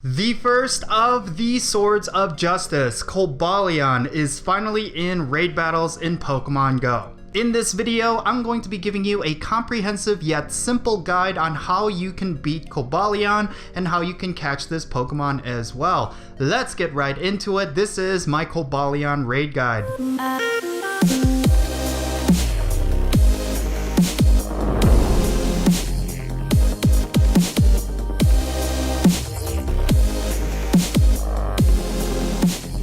The first of the Swords of Justice, Cobalion, is finally in raid battles in Pokemon GO. In this video, I'm going to be giving you a comprehensive yet simple guide on how you can beat Cobalion and how you can catch this Pokemon as well. Let's get right into it. This is my Cobalion raid guide.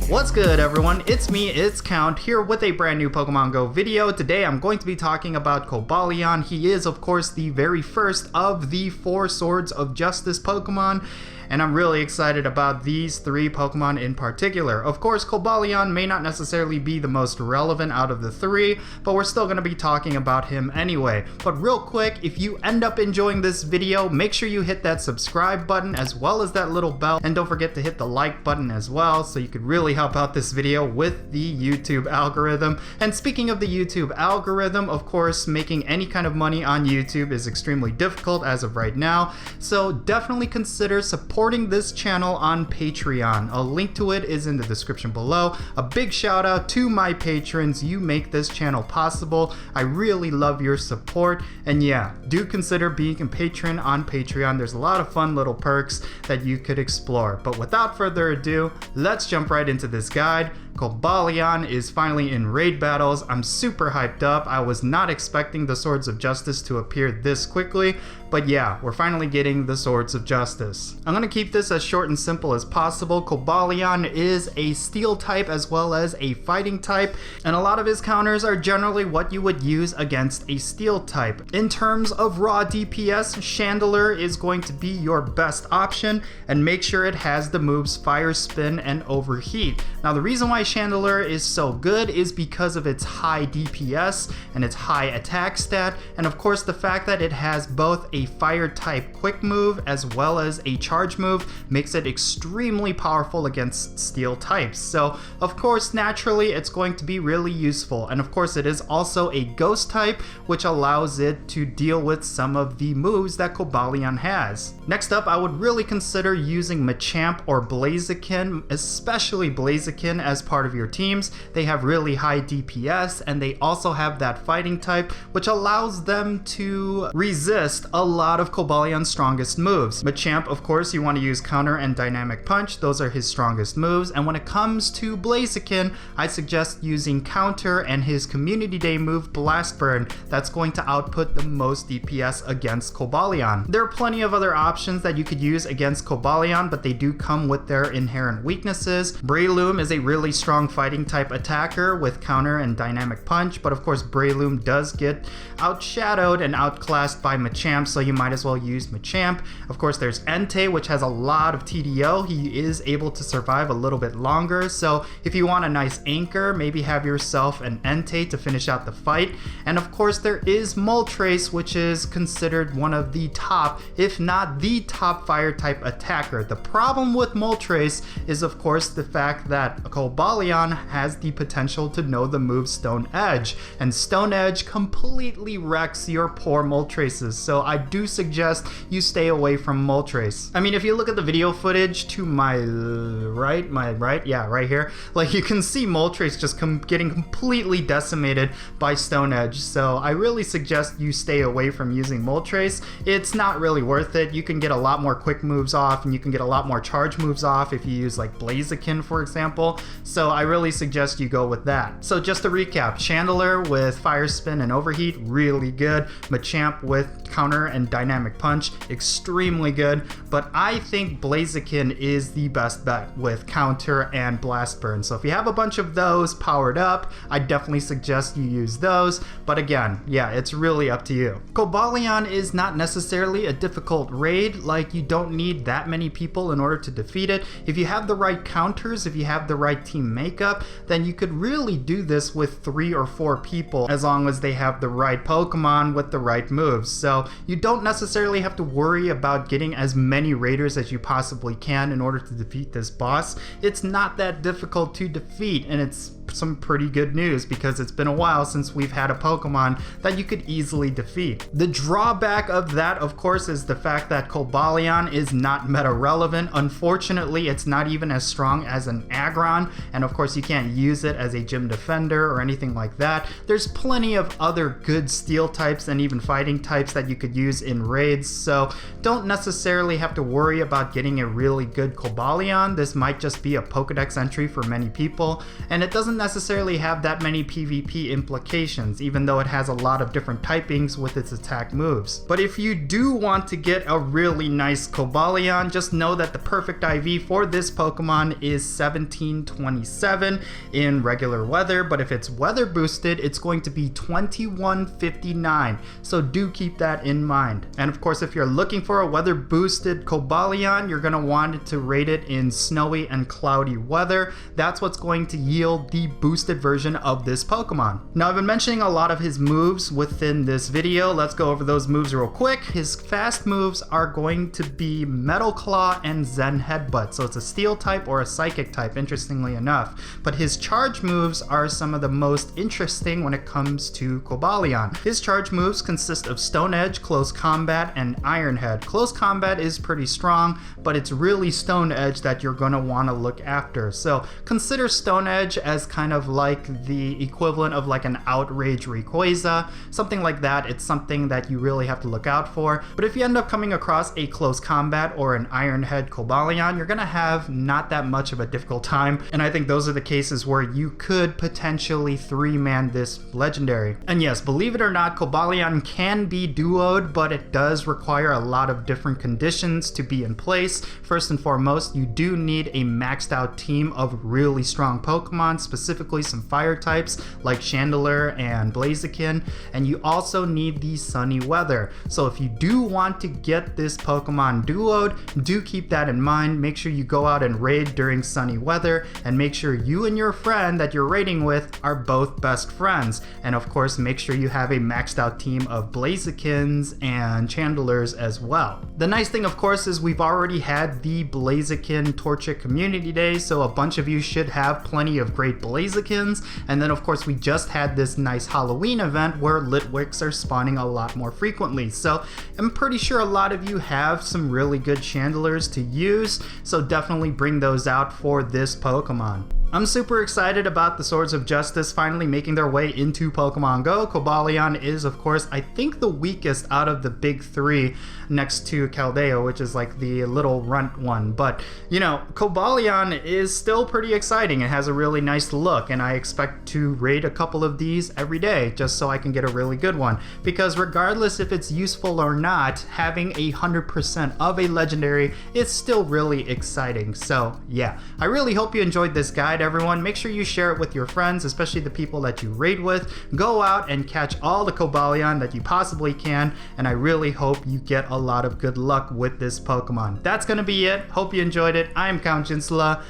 What's good, everyone? It's me, it's Count, here with a brand new Pokemon GO video. Today I'm going to be talking about Cobalion. He is, of course, the very first of the 4 Swords of Justice Pokemon, and I'm really excited about these 3 Pokemon in particular. Of course, Cobalion may not necessarily be the most relevant out of the 3, but we're still going to be talking about him anyway. But real quick, if you end up enjoying this video, make sure you hit that subscribe button as well as that little bell, and don't forget to hit the like button as well, so you could really help out this video with the YouTube algorithm. And speaking of the YouTube algorithm, of course, making any kind of money on YouTube is extremely difficult as of right now, so definitely consider supporting this channel on Patreon. A link to it is in the description below. A big shout out to my patrons. You make this channel possible. I really love your support, and yeah, do consider being a patron on Patreon. There's a lot of fun little perks that you could explore. But without further ado, let's jump right into this guide. Cobalion is finally in raid battles. I'm super hyped up. I was not expecting the Swords of Justice to appear this quickly, but yeah, we're finally getting the Swords of Justice. I'm gonna keep this as short and simple as possible. Cobalion is a steel type as well as a fighting type, and a lot of his counters are generally what you would use against a steel type. In terms of raw DPS, Chandelure is going to be your best option, and make sure it has the moves Fire Spin and Overheat. Now, the reason why Chandelure is so good is because of its high DPS and its high attack stat, and of course the fact that it has both a fire type quick move as well as a charge move makes it extremely powerful against steel types. So of course naturally it's going to be really useful, and of course it is also a ghost type, which allows it to deal with some of the moves that Cobalion has. Next up, I would really consider using Machamp or Blaziken, especially Blaziken, as part of your teams. They have really high DPS, and they also have that fighting type, which allows them to resist a lot of Cobalion's strongest moves. Machamp, of course, you want to use Counter and Dynamic Punch. Those are his strongest moves. And when it comes to Blaziken, I suggest using Counter and his Community Day move, Blast Burn. That's going to output the most DPS against Cobalion. There are plenty of other options that you could use against Cobalion, but they do come with their inherent weaknesses. Breloom is a really strong fighting type attacker with Counter and Dynamic Punch, but of course Breloom does get outshadowed and outclassed by Machamp, so you might as well use Machamp. Of course there's Entei, which has a lot of TDO. He is able to survive a little bit longer, so if you want a nice anchor, maybe have yourself an Entei to finish out the fight. And of course there is Moltres, which is considered one of the top, if not the top fire type attacker. The problem with Moltres is of course the fact that Cobalion has the potential to know the move Stone Edge, and Stone Edge completely wrecks your poor Moltreses, so I do suggest you stay away from Moltres. I mean, if you look at the video footage to my right, yeah, right here, like you can see Moltres just getting completely decimated by Stone Edge, so I really suggest you stay away from using Moltres. It's not really worth it. You can get a lot more quick moves off, and you can get a lot more charge moves off if you use like Blaziken, for example, so I really suggest you go with that. So just to recap, Chandelure with Fire Spin and Overheat, really good. Machamp with Counter and Dynamic Punch, extremely good, but I think Blaziken is the best bet with Counter and Blast Burn. So if you have a bunch of those powered up, I definitely suggest you use those, but again, yeah, it's really up to you. Cobalion is not necessarily a difficult raid. Like, you don't need that many people in order to defeat it. If you have the right counters, if you have the right team makeup, then you could really do this with 3 or 4 people, as long as they have the right Pokemon with the right moves. So you don't necessarily have to worry about getting as many raiders as you possibly can in order to defeat this boss. It's not that difficult to defeat, and it's some pretty good news because it's been a while since we've had a Pokemon that you could easily defeat. The drawback of that, of course, is the fact that Cobalion is not meta relevant. Unfortunately, it's not even as strong as an Aggron, and of course you can't use it as a gym defender or anything like that. There's plenty of other good steel types and even fighting types that you could use in raids, so don't necessarily have to worry about getting a really good Cobalion. This might just be a Pokedex entry for many people, and it doesn't necessarily have that many PvP implications, even though it has a lot of different typings with its attack moves. But if you do want to get a really nice Cobalion, just know that the perfect IV for this Pokemon is 1727 in regular weather, but if it's weather boosted, it's going to be 2159, so do keep that in mind. And of course, if you're looking for a weather boosted Cobalion, you're going to want it to rate it in snowy and cloudy weather. That's what's going to yield the boosted version of this Pokemon. Now, I've been mentioning a lot of his moves within this video. Let's go over those moves real quick. His fast moves are going to be Metal Claw and Zen Headbutt, so it's a steel type or a psychic type, interestingly enough. But his charge moves are some of the most interesting when it comes to Cobalion. His charge moves consist of Stone Edge, Close Combat, and Iron Head. Close Combat is pretty strong, but it's really Stone Edge that you're going to want to look after. So consider Stone Edge as kind of like the equivalent of like an Outrage Rayquaza, something like that. It's something that you really have to look out for. But if you end up coming across a Close Combat or an Iron Head Cobalion, you're going to have not that much of a difficult time, and I think those are the cases where you could potentially 3-man this legendary. And yes, believe it or not, Cobalion can be duoed, but it does require a lot of different conditions to be in place. First and foremost, you do need a maxed out team of really strong Pokemon, specifically some fire types like Chandelure and Blaziken, and you also need the sunny weather. So if you do want to get this Pokemon duoed, do keep that in mind. Make sure you go out and raid during sunny weather, and make sure you and your friend that you're raiding with are both best friends. And of course, make sure you have a maxed out team of Blazikens and Chandelures as well. The nice thing, of course, is we've already had the Blaziken Torchic Community Day, so a bunch of you should have plenty of great Blazikens. And then of course, we just had this nice Halloween event where Litwicks are spawning a lot more frequently. So I'm pretty sure a lot of you have some really good Chandelures to use, so definitely bring those out for this Pokemon. I'm super excited about the Swords of Justice finally making their way into Pokemon Go. Cobalion is, of course, I think the weakest out of the big three next to Caldeo, which is like the little runt one. But, you know, Cobalion is still pretty exciting. It has a really nice look, and I expect to raid a couple of these every day just so I can get a really good one. Because regardless if it's useful or not, having 100% of a legendary is still really exciting. So, yeah, I really hope you enjoyed this guide, everyone. Make sure you share it with your friends, especially the people that you raid with. Go out and catch all the Cobalion that you possibly can, and I really hope you get a lot of good luck with this Pokemon. That's gonna be it. Hope you enjoyed it. I'm Count Jinsula,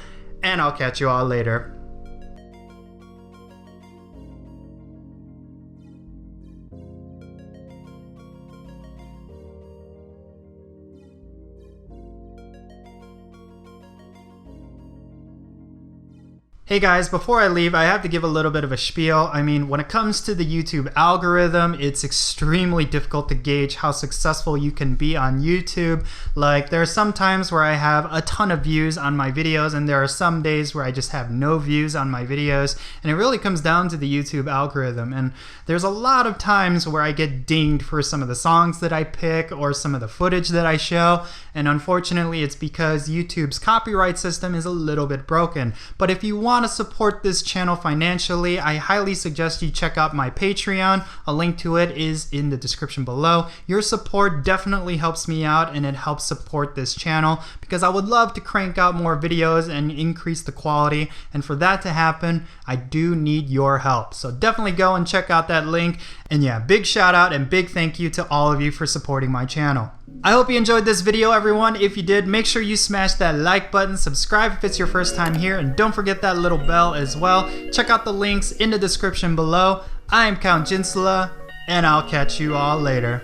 and I'll catch you all later. Hey guys, before I leave, I have to give a little bit of a spiel. I mean, when it comes to the YouTube algorithm, it's extremely difficult to gauge how successful you can be on YouTube. Like, there are some times where I have a ton of views on my videos, and there are some days where I just have no views on my videos, and it really comes down to the YouTube algorithm. And there's a lot of times where I get dinged for some of the songs that I pick or some of the footage that I show, and unfortunately it's because YouTube's copyright system is a little bit broken. But if you want to support this channel financially, I highly suggest you check out my Patreon. A link to it is in the description below. Your support definitely helps me out, and it helps support this channel because I would love to crank out more videos and increase the quality, and for that to happen, I do need your help. So definitely go and check out that link. And yeah, big shout out and big thank you to all of you for supporting my channel. I hope you enjoyed this video, everyone. If you did, make sure you smash that like button, subscribe if it's your first time here, and don't forget that little bell as well. Check out the links in the description below. I'm Count Jinsula, and I'll catch you all later.